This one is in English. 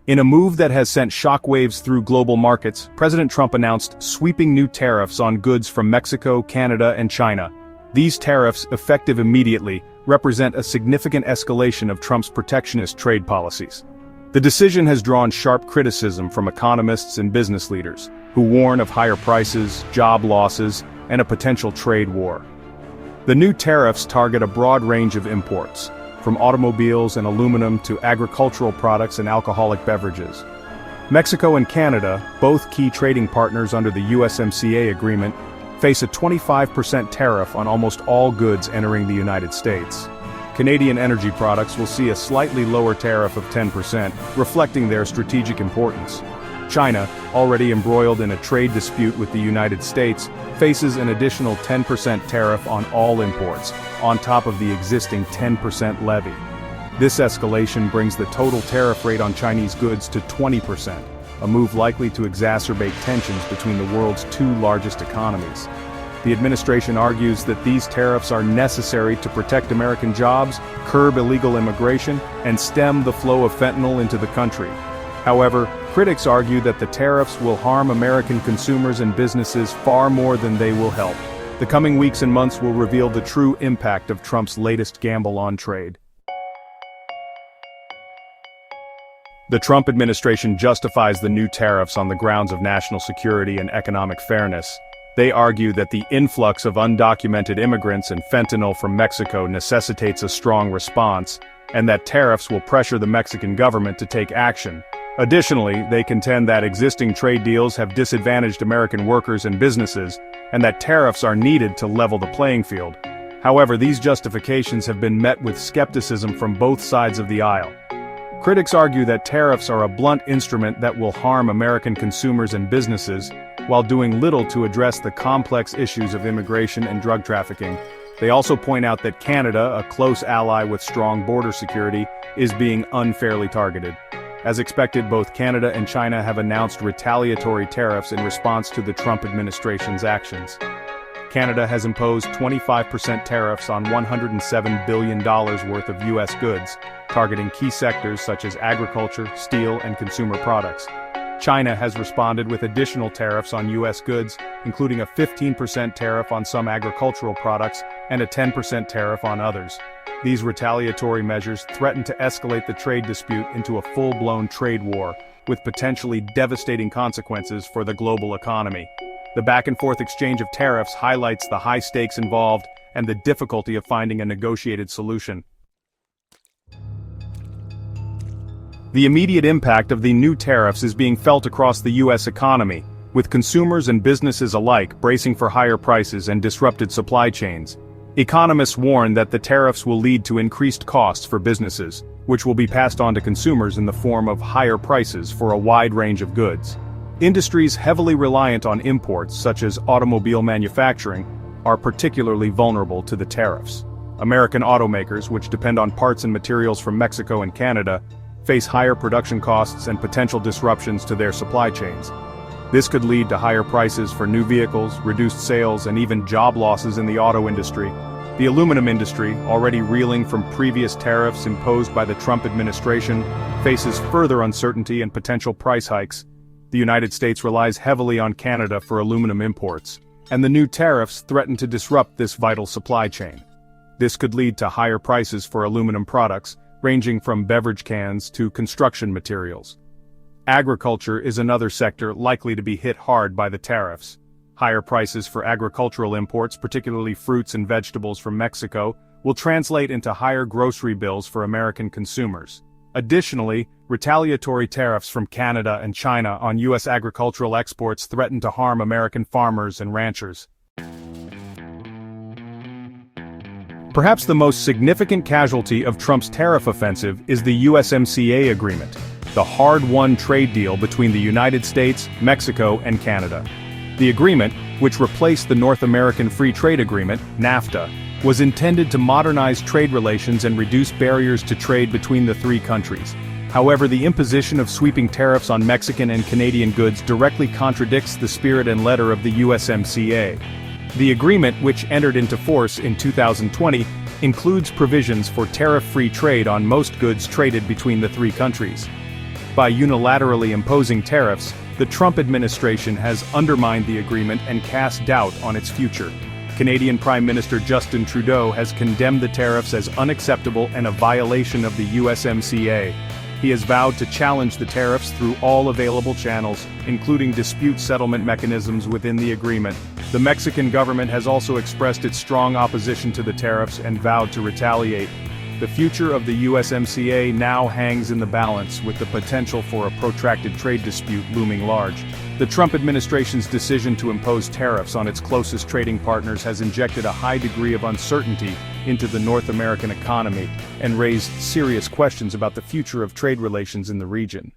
In a move that has sent shockwaves through global markets, President Trump announced sweeping new tariffs on goods from Mexico, Canada, and China. These tariffs, effective immediately, represent a significant escalation of Trump's protectionist trade policies. The decision has drawn sharp criticism from economists and business leaders, who warn of higher prices, job losses, and a potential trade war. The new tariffs target a broad range of imports, from automobiles and aluminum to agricultural products and alcoholic beverages. Mexico and Canada, both key trading partners under the USMCA agreement, face a 25% tariff on almost all goods entering the United States. Canadian energy products will see a slightly lower tariff of 10%, reflecting their strategic importance. China, already embroiled in a trade dispute with the United States, faces an additional 10% tariff on all imports, on top of the existing 10% levy. This escalation brings the total tariff rate on Chinese goods to 20%, a move likely to exacerbate tensions between the world's two largest economies. The administration argues that these tariffs are necessary to protect American jobs, curb illegal immigration, and stem the flow of fentanyl into the country. However, critics argue that the tariffs will harm American consumers and businesses far more than they will help. The coming weeks and months will reveal the true impact of Trump's latest gamble on trade. The Trump administration justifies the new tariffs on the grounds of national security and economic fairness. They argue that the influx of undocumented immigrants and fentanyl from Mexico necessitates a strong response, and that tariffs will pressure the Mexican government to take action. Additionally, they contend that existing trade deals have disadvantaged American workers and businesses, and that tariffs are needed to level the playing field. However, these justifications have been met with skepticism from both sides of the aisle. Critics argue that tariffs are a blunt instrument that will harm American consumers and businesses, while doing little to address the complex issues of immigration and drug trafficking. They also point out that Canada, a close ally with strong border security, is being unfairly targeted. As expected, both Canada and China have announced retaliatory tariffs in response to the Trump administration's actions. Canada has imposed 25% tariffs on $107 billion worth of U.S. goods, targeting key sectors such as agriculture, steel, and consumer products. China has responded with additional tariffs on U.S. goods, including a 15% tariff on some agricultural products and a 10% tariff on others. These retaliatory measures threaten to escalate the trade dispute into a full-blown trade war, with potentially devastating consequences for the global economy. The back-and-forth exchange of tariffs highlights the high stakes involved and the difficulty of finding a negotiated solution. The immediate impact of the new tariffs is being felt across the U.S. economy, with consumers and businesses alike bracing for higher prices and disrupted supply chains. Economists warn that the tariffs will lead to increased costs for businesses, which will be passed on to consumers in the form of higher prices for a wide range of goods. Industries heavily reliant on imports, such as automobile manufacturing, are particularly vulnerable to the tariffs. American automakers, which depend on parts and materials from Mexico and Canada, face higher production costs and potential disruptions to their supply chains. This could lead to higher prices for new vehicles, reduced sales, and even job losses in the auto industry. The aluminum industry, already reeling from previous tariffs imposed by the Trump administration, faces further uncertainty and potential price hikes. The United States relies heavily on Canada for aluminum imports, and the new tariffs threaten to disrupt this vital supply chain. This could lead to higher prices for aluminum products, ranging from beverage cans to construction materials. Agriculture is another sector likely to be hit hard by the tariffs. Higher prices for agricultural imports, particularly fruits and vegetables from Mexico, will translate into higher grocery bills for American consumers. Additionally, retaliatory tariffs from Canada and China on U.S. agricultural exports threaten to harm American farmers and ranchers. Perhaps the most significant casualty of Trump's tariff offensive is the USMCA agreement, the hard-won trade deal between the United States, Mexico, and Canada. The agreement, which replaced the North American Free Trade Agreement, NAFTA, was intended to modernize trade relations and reduce barriers to trade between the three countries. However, the imposition of sweeping tariffs on Mexican and Canadian goods directly contradicts the spirit and letter of the USMCA. The agreement, which entered into force in 2020, includes provisions for tariff-free trade on most goods traded between the three countries. By unilaterally imposing tariffs, the Trump administration has undermined the agreement and cast doubt on its future. Canadian Prime Minister Justin Trudeau has condemned the tariffs as unacceptable and a violation of the USMCA. He has vowed to challenge the tariffs through all available channels, including dispute settlement mechanisms within the agreement. The Mexican government has also expressed its strong opposition to the tariffs and vowed to retaliate. The future of the USMCA now hangs in the balance, with the potential for a protracted trade dispute looming large. The Trump administration's decision to impose tariffs on its closest trading partners has injected a high degree of uncertainty into the North American economy and raised serious questions about the future of trade relations in the region.